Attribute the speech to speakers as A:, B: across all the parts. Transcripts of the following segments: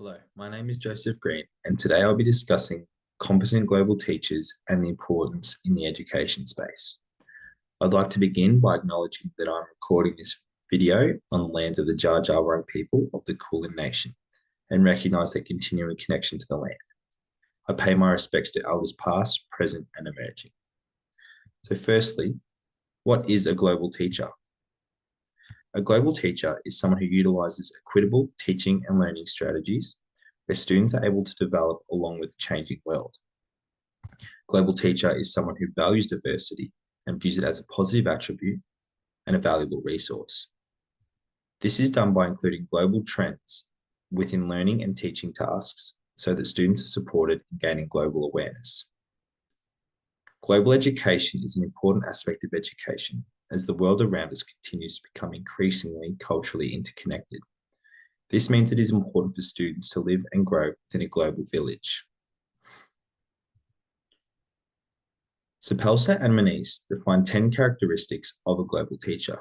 A: Hello, my name is Joseph Greene, and today I'll be discussing competent global teachers and the importance in the education space. I'd like to begin by acknowledging that I'm recording this video on the lands of the Dja Dja Wurrung people of the Kulin Nation and recognise their continuing connection to the land. I pay my respects to elders past, present, and emerging. So firstly, what is a global teacher? A global teacher is someone who utilises equitable teaching and learning strategies where students are able to develop along with the changing world. Global teacher is someone who values diversity and views it as a positive attribute and a valuable resource. This is done by including global trends within learning and teaching tasks so that students are supported in gaining global awareness. Global education is an important aspect of education as the world around us continues to become increasingly culturally interconnected. This means it is important for students to live and grow within a global village. Sapelsa and Moniz define 10 characteristics of a global teacher.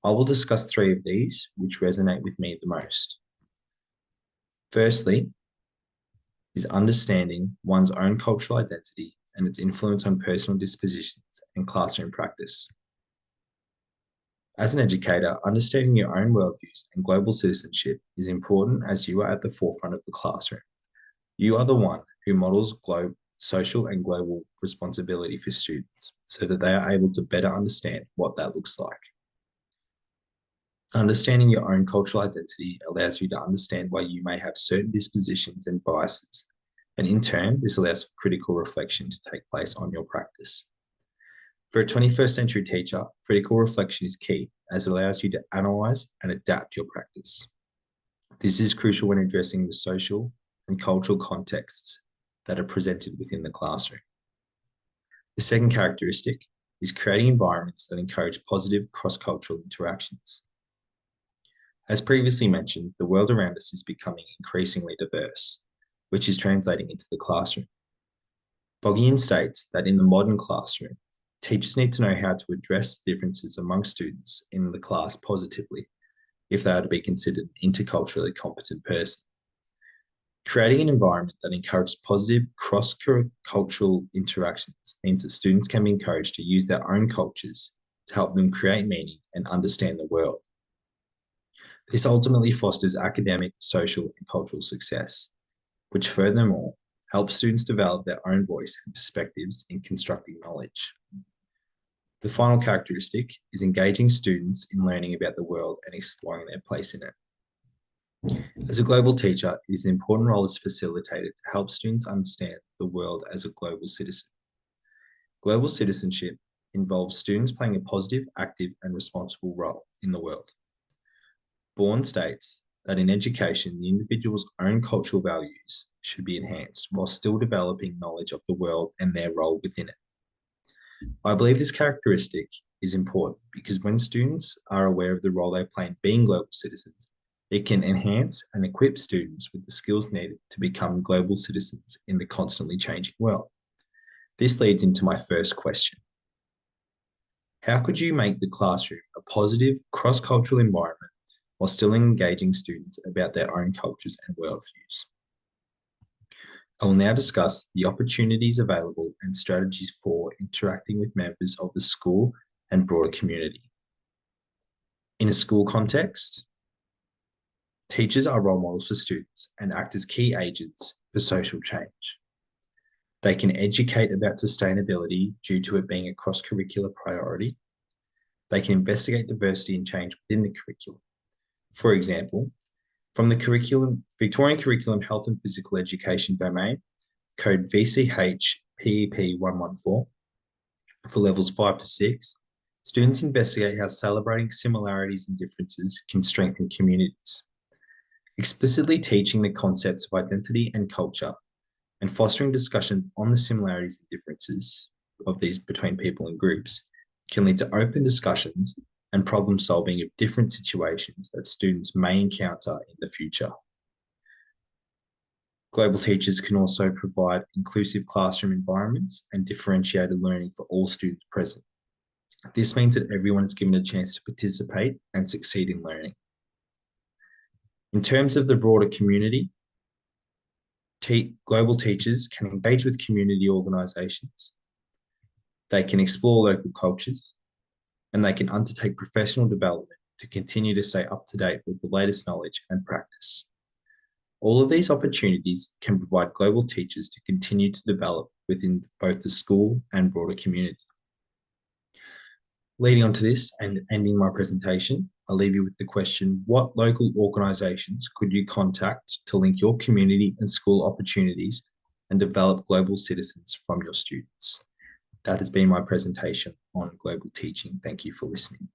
A: I will discuss 3 of these, which resonate with me the most. Firstly, is understanding one's own cultural identity and its influence on personal dispositions and classroom practice. As an educator, understanding your own worldviews and global citizenship is important as you are at the forefront of the classroom. You are the one who models social and global responsibility for students so that they are able to better understand what that looks like. Understanding your own cultural identity allows you to understand why you may have certain dispositions and biases, and in turn, this allows for critical reflection to take place on your practice. For a 21st century teacher, critical reflection is key as it allows you to analyse and adapt your practice. This is crucial when addressing the social and cultural contexts that are presented within the classroom. The second characteristic is creating environments that encourage positive cross-cultural interactions. As previously mentioned, the world around us is becoming increasingly diverse, which is translating into the classroom. Boggian states that in the modern classroom, teachers need to know how to address differences among students in the class positively if they are to be considered an interculturally competent person. Creating an environment that encourages positive cross-cultural interactions means that students can be encouraged to use their own cultures to help them create meaning and understand the world. This ultimately fosters academic, social, and cultural success, which furthermore helps students develop their own voice and perspectives in constructing knowledge. The final characteristic is engaging students in learning about the world and exploring their place in it. As a global teacher, it is an important role as facilitator to help students understand the world as a global citizen. Global citizenship involves students playing a positive, active, and responsible role in the world. Bourne states that in education, the individual's own cultural values should be enhanced while still developing knowledge of the world and their role within it. I believe this characteristic is important because when students are aware of the role they play in being global citizens, it can enhance and equip students with the skills needed to become global citizens in the constantly changing world. This leads into my first question. How could you make the classroom a positive, cross-cultural environment while still engaging students about their own cultures and worldviews? I will now discuss the opportunities available and strategies for interacting with members of the school and broader community. In a school context, teachers are role models for students and act as key agents for social change. They can educate about sustainability due to it being a cross-curricular priority. They can investigate diversity and change within the curriculum. For example, from the Victorian Curriculum Health and Physical Education domain, code VCH PEP 114, for levels 5 to 6, students investigate how celebrating similarities and differences can strengthen communities. Explicitly teaching the concepts of identity and culture and fostering discussions on the similarities and differences of these between people and groups can lead to open discussions and problem solving of different situations that students may encounter in the future. Global teachers can also provide inclusive classroom environments and differentiated learning for all students present. This means that everyone is given a chance to participate and succeed in learning. In terms of the broader community, Global teachers can engage with community organisations, they can explore local cultures, and they can undertake professional development to continue to stay up to date with the latest knowledge and practice. All of these opportunities can provide global teachers to continue to develop within both the school and broader community. Leading on to this and ending my presentation, I'll leave you with the question, what local organisations could you contact to link your community and school opportunities and develop global citizens from your students? That has been my presentation on global teaching. Thank you for listening.